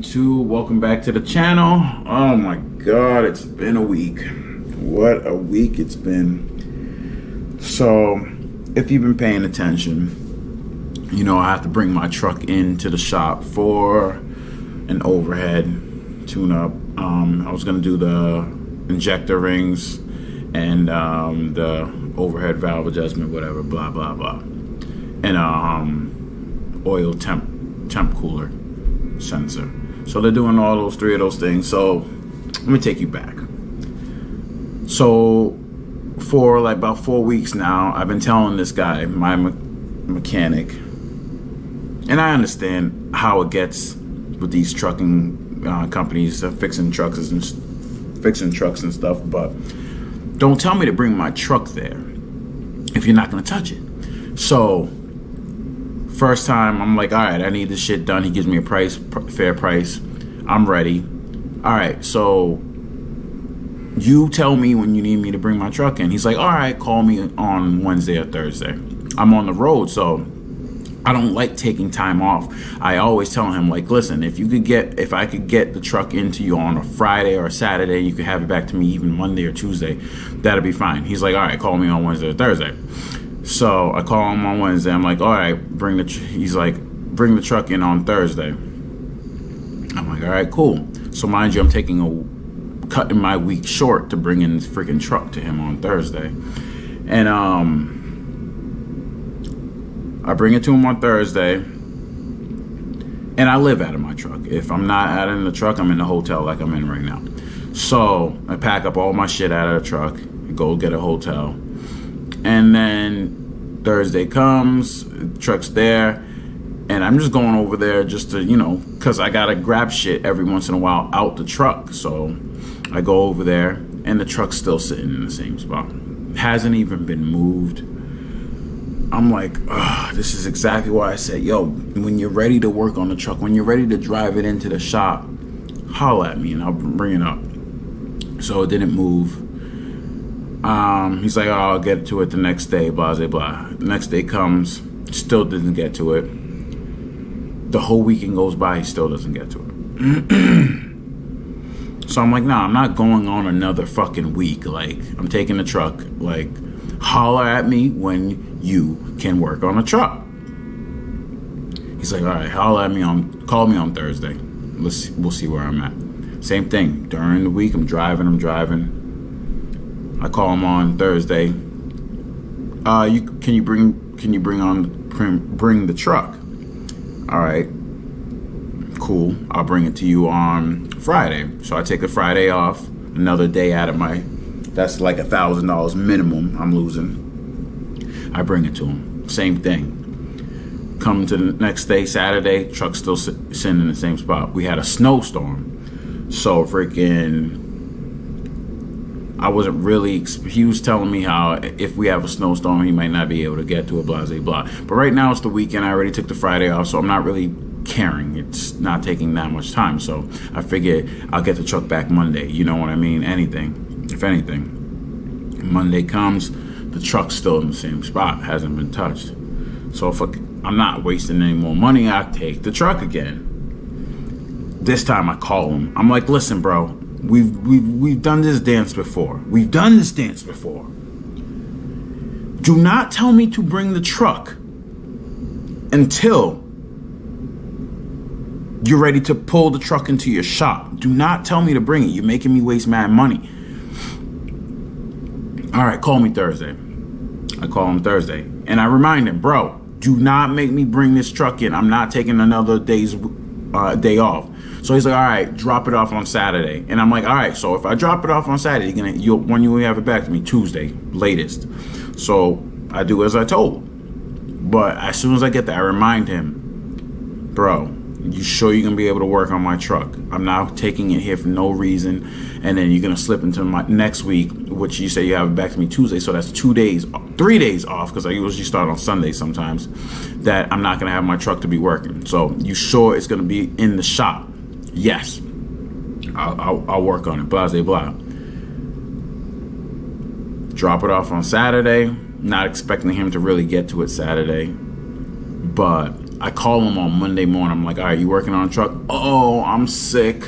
YouTube, welcome back to the channel. Oh my god, it's been a week. What a week it's been. So if you've been paying attention, you know I have to bring my truck into the shop for an overhead tune-up. I was gonna do the injector rings and the overhead valve adjustment, whatever, blah blah blah, and oil temp cooler sensor. So they're doing all those three of those things. So let me take you back. So for like about 4 weeks now, I've been telling this guy, my mechanic, and I understand how it gets with these trucking companies fixing trucks and stuff, but don't tell me to bring my truck there if you're not going to touch it. So first time, I'm like, all right, I need this shit done. He gives me a fair price. I'm ready. All right, so you tell me when you need me to bring my truck in. He's like, all right, call me on Wednesday or Thursday. I'm on the road, so I don't like taking time off. I always tell him, like, listen, if I could get the truck into you on a Friday or a Saturday, you could have it back to me even Monday or Tuesday, that'll be fine. He's like, all right, call me on Wednesday or Thursday. So I call him on Wednesday. I'm like, all right, he's like, bring the truck in on Thursday. I'm like, all right, cool. So mind you, I'm cutting my week short to bring in this freaking truck to him on Thursday. And I bring it to him on Thursday, and I live out of my truck. If I'm not out in the truck, I'm in the hotel like I'm in right now. So I pack up all my shit out of the truck, go get a hotel. And then Thursday comes, the truck's there, and I'm just going over there just to, because I gotta grab shit every once in a while out the truck. So I go over there, and the truck's still sitting in the same spot. Hasn't even been moved. I'm like, this is exactly why I said, yo, when you're ready to work on the truck, when you're ready to drive it into the shop, holla at me and I'll bring it up. So it didn't move. He's like, oh, I'll get to it the next day, blah, blah, blah. Next day comes, still didn't get to it. The whole weekend goes by, he still doesn't get to it. So I'm like, nah, I'm not going on another fucking week. Like, I'm taking the truck. Like, holler at me when you can work on a truck. He's like, all right, call me on Thursday. We'll see where I'm at. Same thing. During the week, I'm driving. I call him on Thursday. Can you bring the truck? All right, cool. I'll bring it to you on Friday. So I take a Friday off, another day out of that's like $1,000 minimum I'm losing. I bring it to him. Same thing. Come to the next day, Saturday, truck still sitting in the same spot. We had a snowstorm, so freaking. I wasn't really. He was telling me how if we have a snowstorm, he might not be able to get to it, blah, blah, blah. But right now it's the weekend. I already took the Friday off, so I'm not really caring. It's not taking that much time, so I figured I'll get the truck back Monday. You know what I mean? If anything. Monday comes, the truck's still in the same spot, hasn't been touched. So if I'm not wasting any more money, I take the truck again. This time I call him. I'm like, listen, bro. We've done this dance before. Do not tell me to bring the truck until you're ready to pull the truck into your shop. Do not tell me to bring it. You're making me waste mad money. All right, call me Thursday. I call him Thursday, and I remind him, bro, do not make me bring this truck in. I'm not taking another day off. So he's like, all right, drop it off on Saturday. And I'm like, all right, so if I drop it off on Saturday, when you have it back to me? Tuesday, latest. So I do as I told. But as soon as I get there, I remind him, bro, you sure you're going to be able to work on my truck? I'm not taking it here for no reason. And then you're going to slip into my next week, which you say you have it back to me Tuesday. So that's 3 days off, because I usually start on Sunday sometimes, that I'm not going to have my truck to be working. So you sure it's going to be in the shop? Yes. I'll work on it, blah, blah, blah. Drop it off on Saturday. Not expecting him to really get to it Saturday. But I call him on Monday morning. I'm like, all right, you working on a truck? Oh, I'm sick.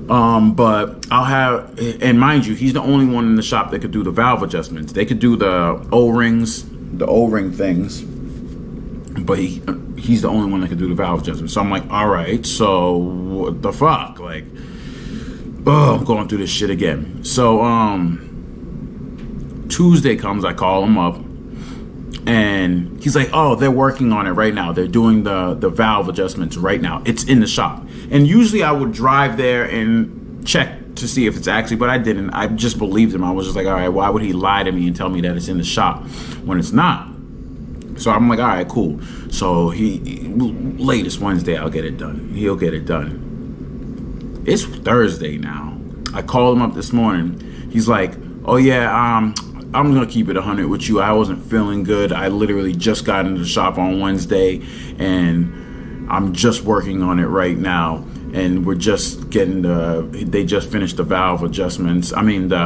But I'll have, and mind you, he's the only one in the shop that could do the valve adjustments. They could do the O-rings, the O-ring things, but he's the only one that could do the valve adjustments. So I'm like, all right, so what the fuck? Like, oh, I'm going through this shit again. So Tuesday comes, I call him up, and he's like, oh, they're working on it right now. They're doing the valve adjustments right now. It's in the shop. And usually I would drive there and check to see if it's actually, but I didn't. I just believed him. I was just like, all right, why would he lie to me and tell me that it's in the shop when it's not? So I'm like, all right, cool. So latest Wednesday, I'll get it done. He'll get it done. It's Thursday now. I called him up this morning. He's like, oh yeah, I'm gonna keep it 100 with you. I wasn't feeling good. I literally just got into the shop on Wednesday, and I'm just working on it right now. And we're just getting they just finished the valve adjustments. I mean the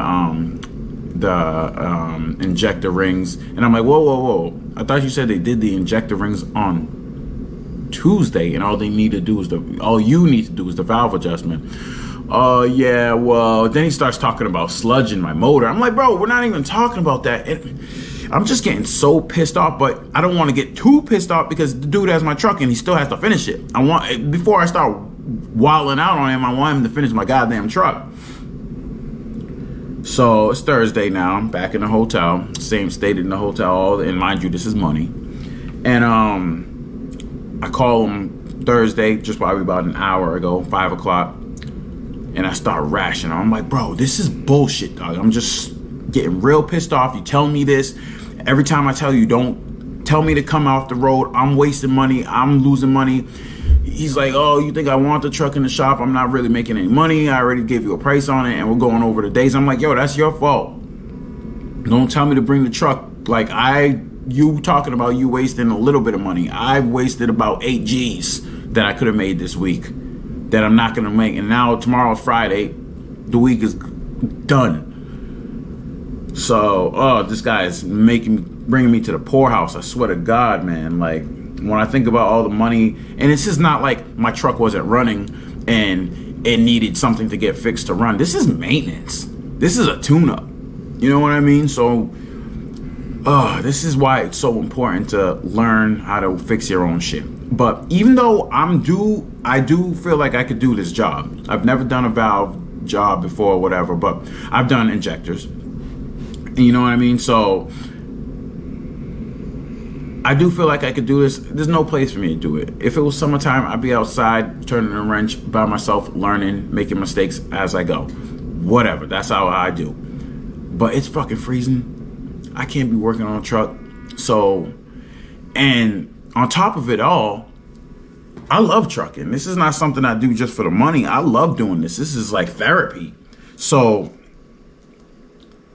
injector rings. And I'm like, whoa. I thought you said they did the injector rings on Tuesday, and all you need to do is the valve adjustment. Oh, yeah, well, then he starts talking about sludge in my motor. I'm like, bro, we're not even talking about that. I'm just getting so pissed off, but I don't want to get too pissed off because the dude has my truck and he still has to finish it. Before I start wilding out on him, I want him to finish my goddamn truck. So it's Thursday now. I'm back in the hotel, same state in the hotel, and mind you, this is money. And I call him Thursday, just probably about an hour ago, 5 o'clock. And I start rationing. I'm like, bro, this is bullshit, dog. I'm just getting real pissed off. You telling me this. Every time I tell you, don't tell me to come off the road. I'm wasting money. I'm losing money. He's like, oh, you think I want the truck in the shop? I'm not really making any money. I already gave you a price on it, and we're going over the days. I'm like, yo, that's your fault. Don't tell me to bring the truck. Like, you talking about you wasting a little bit of money. I've wasted about 8 G's that I could have made this week that I'm not gonna make. And now tomorrow's Friday, the week is done. So, this guy is bringing me to the poorhouse. I swear to God, man. Like, when I think about all the money, and it's just not like my truck wasn't running and it needed something to get fixed to run. This is maintenance. This is a tune-up. You know what I mean? So, this is why it's so important to learn how to fix your own shit. But even though I do feel like I could do this job. I've never done a valve job before or whatever, but I've done injectors. And you know what I mean? So I do feel like I could do this. There's no place for me to do it. If it was summertime, I'd be outside turning a wrench by myself, learning, making mistakes as I go. Whatever. That's how I do. But it's fucking freezing. I can't be working on a truck. So, and on top of it all, I love trucking. This is not something I do just for the money. I love doing this. This is like therapy. So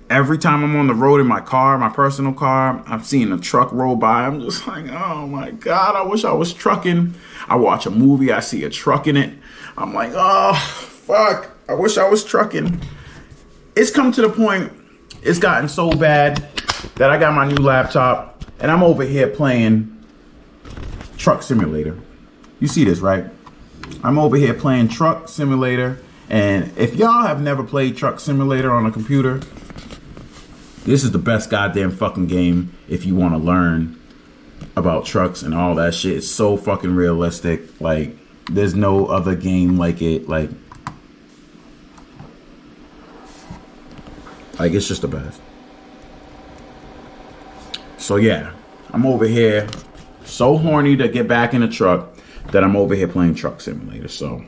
every time I'm on the road in my car, my personal car, I'm seeing a truck roll by. I'm just like, oh my God, I wish I was trucking. I watch a movie, I see a truck in it. I'm like, oh, fuck, I wish I was trucking. It's come to the point, it's gotten so bad that I got my new laptop and I'm over here playing Truck Simulator. You see this, right? I'm over here playing Truck Simulator. And if y'all have never played Truck Simulator on a computer, this is the best goddamn fucking game if you want to learn about trucks and all that shit. It's so fucking realistic. Like, there's no other game like it. Like it's just the best. So yeah, I'm over here so horny to get back in the truck that I'm over here playing Truck Simulator. So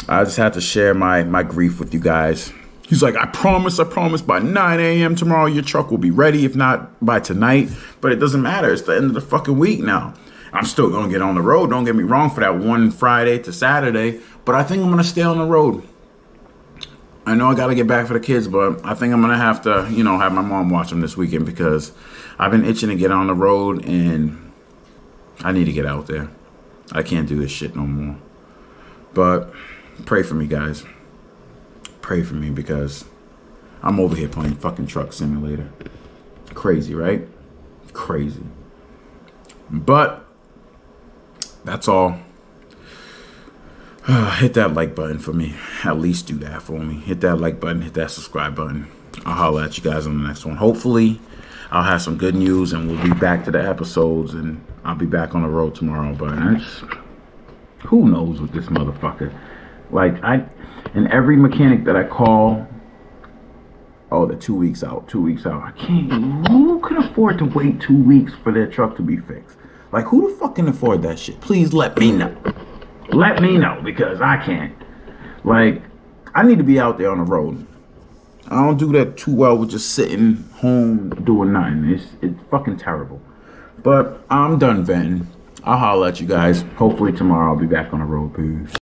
I just had to share my grief with you guys. He's like, I promise by 9 a.m. tomorrow your truck will be ready, if not by tonight. But it doesn't matter. It's the end of the fucking week now. I'm still going to get on the road. Don't get me wrong, for that one Friday to Saturday. But I think I'm going to stay on the road. I know I got to get back for the kids, but I think I'm going to have to, you know, have my mom watch them this weekend because I've been itching to get on the road and I need to get out there. I can't do this shit no more. But pray for me, guys. Pray for me because I'm over here playing fucking Truck Simulator. Crazy, right? Crazy. But that's all. Hit that like button for me. At least do that for me. Hit that like button. Hit that subscribe button. I'll holler at you guys on the next one. Hopefully, I'll have some good news and we'll be back to the episodes and I'll be back on the road tomorrow. But who knows with this motherfucker? Like, and every mechanic that I call, oh, they're 2 weeks out, 2 weeks out. I can't, who can afford to wait 2 weeks for their truck to be fixed? Like, who the fuck can afford that shit? Please let me know. Let me know, because I can't. Like, I need to be out there on the road. I don't do that too well with just sitting home doing nothing. It's fucking terrible. But I'm done venting. I'll holler at you guys. Hopefully tomorrow I'll be back on the road. Peace.